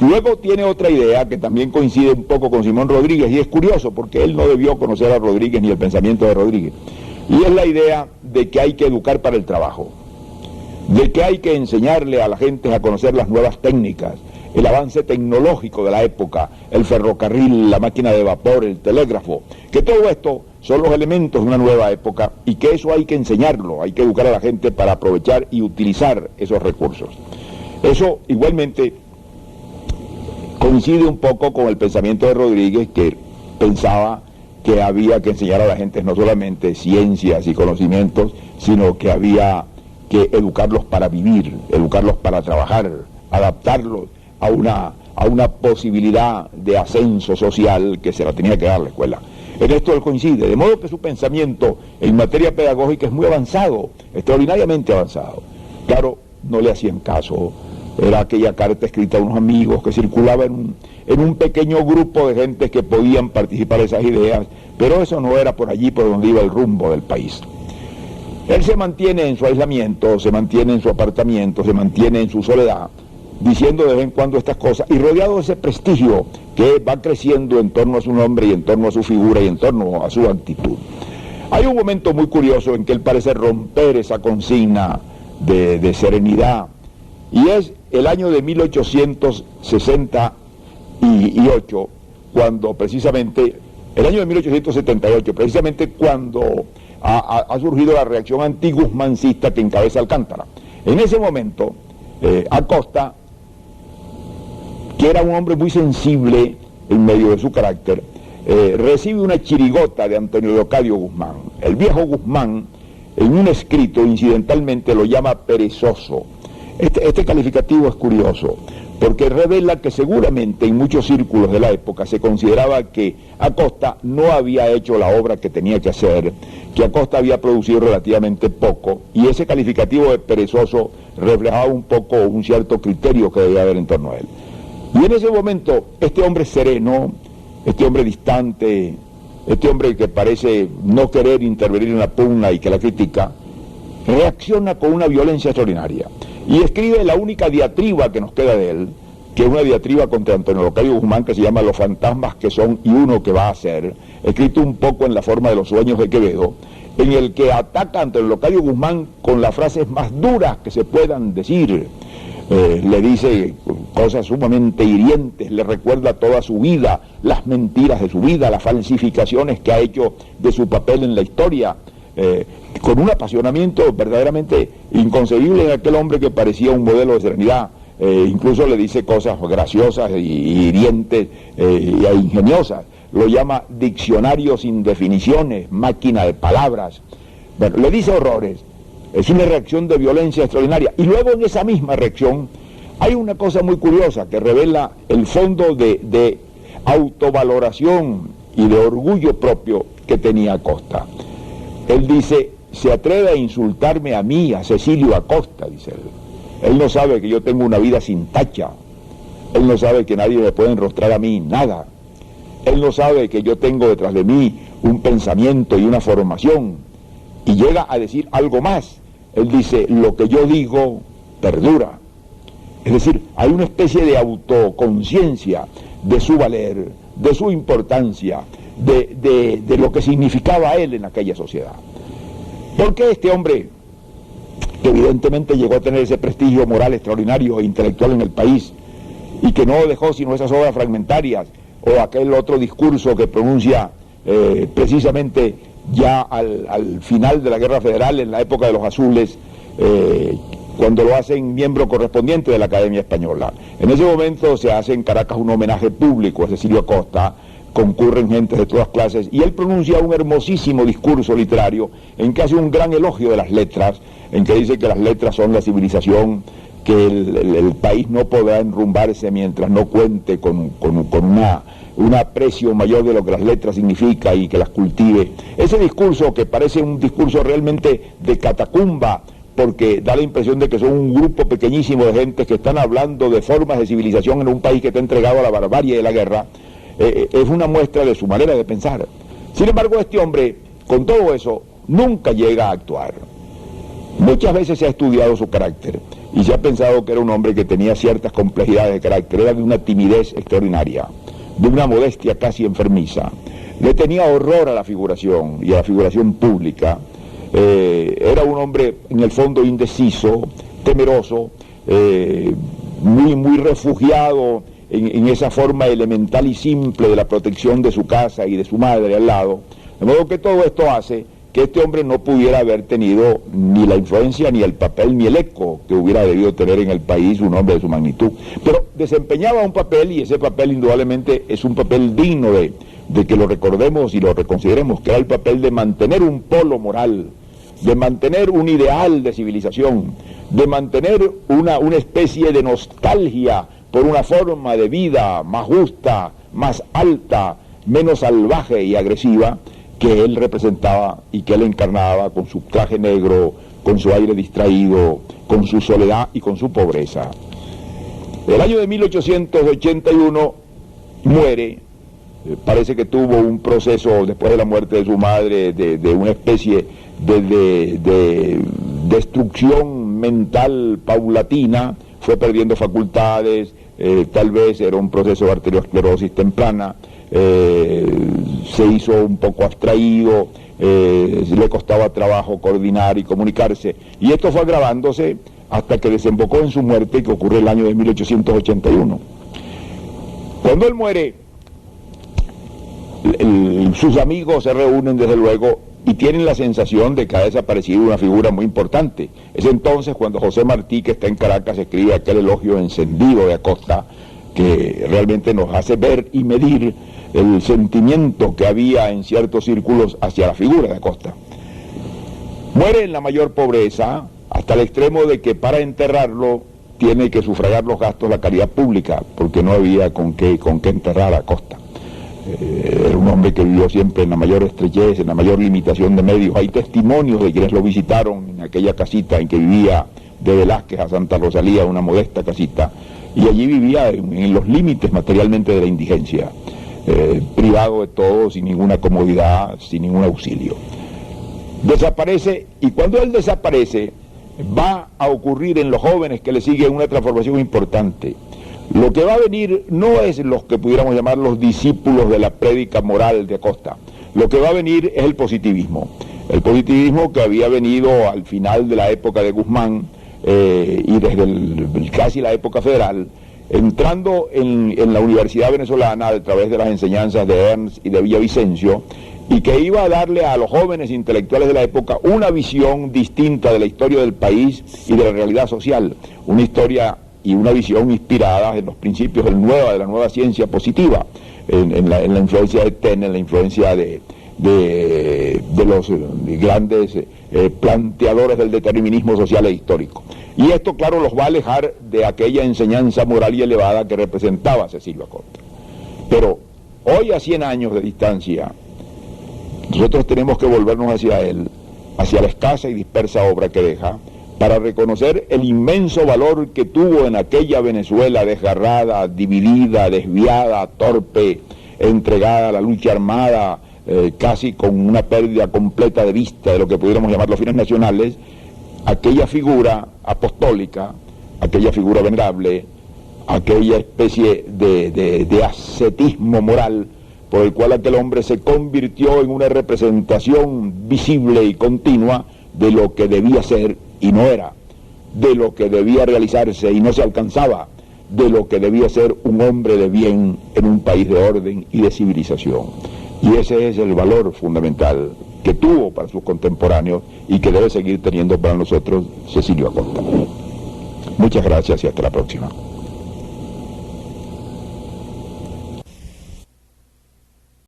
Luego tiene otra idea que también coincide un poco con Simón Rodríguez, y es curioso porque él no debió conocer a Rodríguez ni el pensamiento de Rodríguez, y es la idea de que hay que educar para el trabajo, de que hay que enseñarle a la gente a conocer las nuevas técnicas, el avance tecnológico de la época, el ferrocarril, la máquina de vapor, el telégrafo, que todo esto son los elementos de una nueva época y que eso hay que enseñarlo, hay que educar a la gente para aprovechar y utilizar esos recursos. Eso igualmente coincide un poco con el pensamiento de Rodríguez, que pensaba que había que enseñar a la gente no solamente ciencias y conocimientos, sino que había que educarlos para vivir, educarlos para trabajar, adaptarlos a una posibilidad de ascenso social que se la tenía que dar la escuela. En esto él coincide, de modo que su pensamiento en materia pedagógica es muy avanzado, extraordinariamente avanzado. Claro, no le hacían caso, era aquella carta escrita a unos amigos que circulaba en un pequeño grupo de gente que podían participar de esas ideas, pero eso no era por allí por donde iba el rumbo del país. Él se mantiene en su aislamiento, se mantiene en su apartamiento, se mantiene en su soledad, diciendo de vez en cuando estas cosas, y rodeado de ese prestigio que va creciendo en torno a su nombre y en torno a su figura y en torno a su actitud. Hay un momento muy curioso en que él parece romper esa consigna de serenidad, y es el año de 1868, cuando precisamente, el año de 1878, precisamente cuando ha surgido la reacción antiguzmancista que encabeza Alcántara. En ese momento, Acosta, que era un hombre muy sensible en medio de su carácter, recibe una chirigota de Antonio Leocadio Guzmán. El viejo Guzmán, en un escrito, incidentalmente lo llama perezoso. Este calificativo es curioso, porque revela que seguramente en muchos círculos de la época se consideraba que Acosta no había hecho la obra que tenía que hacer, que Acosta había producido relativamente poco, y ese calificativo de perezoso reflejaba un poco un cierto criterio que debía haber en torno a él. Y en ese momento, este hombre sereno, este hombre distante, este hombre que parece no querer intervenir en la pugna y que la critica, reacciona con una violencia extraordinaria y escribe la única diatriba que nos queda de él, que es una diatriba contra Antonio Leocadio Guzmán, que se llama Los fantasmas que son y uno que va a ser, escrito un poco en la forma de Los sueños de Quevedo, en el que ataca a Antonio Leocadio Guzmán con las frases más duras que se puedan decir. Le dice cosas sumamente hirientes, le recuerda toda su vida, las mentiras de su vida, las falsificaciones que ha hecho de su papel en la historia, con un apasionamiento verdaderamente inconcebible en aquel hombre que parecía un modelo de serenidad. Incluso le dice cosas graciosas y hirientes e ingeniosas. Lo llama diccionario sin definiciones, máquina de palabras. Bueno, le dice horrores. Es una reacción de violencia extraordinaria. Y luego en esa misma reacción hay una cosa muy curiosa que revela el fondo de autovaloración y de orgullo propio que tenía Acosta. Él dice, se atreve a insultarme a mí, a Cecilio Acosta, dice él. Él no sabe que yo tengo una vida sin tacha. Él no sabe que nadie me puede enrostrar a mí nada. Él no sabe que yo tengo detrás de mí un pensamiento y una formación. Y llega a decir algo más. Él dice, lo que yo digo perdura. Es decir, hay una especie de autoconciencia de su valer, de su importancia, de lo que significaba él en aquella sociedad. ¿Por qué este hombre, que evidentemente llegó a tener ese prestigio moral extraordinario e intelectual en el país, y que no dejó sino esas obras fragmentarias, o aquel otro discurso que pronuncia precisamente ya al final de la Guerra Federal, en la época de los azules, cuando lo hacen miembro correspondiente de la Academia Española? En ese momento se hace en Caracas un homenaje público a Cecilio Acosta, concurren gentes de todas clases, y él pronuncia un hermosísimo discurso literario en que hace un gran elogio de las letras, en que dice que las letras son la civilización, que el país no podrá enrumbarse mientras no cuente con un aprecio mayor de lo que las letras significa y que las cultive. Ese discurso, que parece un discurso realmente de catacumba, porque da la impresión de que son un grupo pequeñísimo de gente que están hablando de formas de civilización en un país que está entregado a la barbarie de la guerra, es una muestra de su manera de pensar. Sin embargo, este hombre, con todo eso, nunca llega a actuar. Muchas veces se ha estudiado su carácter, y se ha pensado que era un hombre que tenía ciertas complejidades de carácter, era de una timidez extraordinaria, de una modestia casi enfermiza, le tenía horror a la figuración y a la figuración pública, era un hombre en el fondo indeciso, temeroso, muy refugiado en esa forma elemental y simple de la protección de su casa y de su madre al lado, de modo que todo esto hace que este hombre no pudiera haber tenido ni la influencia, ni el papel, ni el eco que hubiera debido tener en el país un hombre de su magnitud. Pero desempeñaba un papel, y ese papel indudablemente es un papel digno de que lo recordemos y lo reconsideremos, que era el papel de mantener un polo moral, de mantener un ideal de civilización, de mantener una especie de nostalgia por una forma de vida más justa, más alta, menos salvaje y agresiva, que él representaba y que él encarnaba con su traje negro, con su aire distraído, con su soledad y con su pobreza. El año de 1881 muere, parece que tuvo un proceso después de la muerte de su madre de una especie de destrucción mental paulatina, fue perdiendo facultades, tal vez era un proceso de arteriosclerosis temprana, se hizo un poco abstraído, le costaba trabajo coordinar y comunicarse, y esto fue agravándose hasta que desembocó en su muerte, que ocurre el año de 1881. Cuando él muere, sus amigos se reúnen desde luego y tienen la sensación de que ha desaparecido una figura muy importante. Es entonces cuando José Martí, que está en Caracas, escribe aquel elogio encendido de Acosta, que realmente nos hace ver y medir el sentimiento que había en ciertos círculos hacia la figura de Acosta. Muere en la mayor pobreza, hasta el extremo de que para enterrarlo tiene que sufragar los gastos la caridad pública, porque no había con qué enterrar a Acosta. Era un hombre que vivió siempre en la mayor estrechez, en la mayor limitación de medios. Hay testimonios de quienes lo visitaron en aquella casita en que vivía de Velázquez a Santa Rosalía, una modesta casita, y allí vivía en los límites materialmente de la indigencia, privado de todo, sin ninguna comodidad, sin ningún auxilio. Desaparece, y cuando él desaparece, va a ocurrir en los jóvenes que le siguen una transformación importante. Lo que va a venir no es los que pudiéramos llamar los discípulos de la prédica moral de Acosta. Lo que va a venir es el positivismo. El positivismo que había venido al final de la época de Guzmán y desde casi la época federal, entrando en la Universidad Venezolana a través de las enseñanzas de Ernst y de Villavicencio, y que iba a darle a los jóvenes intelectuales de la época una visión distinta de la historia del país y de la realidad social, una historia y una visión inspirada en los principios de la nueva ciencia positiva, en la influencia de Taine, en la influencia de los grandes planteadores del determinismo social e histórico. Y esto, claro, los va a alejar de aquella enseñanza moral y elevada que representaba Cecilio Acosta. Pero hoy, a 100 años de distancia, nosotros tenemos que volvernos hacia él, hacia la escasa y dispersa obra que deja, para reconocer el inmenso valor que tuvo en aquella Venezuela desgarrada, dividida, desviada, torpe, entregada a la lucha armada, casi con una pérdida completa de vista de lo que pudiéramos llamar los fines nacionales, aquella figura apostólica, aquella figura venerable, aquella especie de ascetismo moral por el cual aquel hombre se convirtió en una representación visible y continua de lo que debía ser y no era, de lo que debía realizarse y no se alcanzaba, de lo que debía ser un hombre de bien en un país de orden y de civilización. Y ese es el valor fundamental que tuvo para sus contemporáneos y que debe seguir teniendo para nosotros Cecilio Acosta. Muchas gracias y hasta la próxima.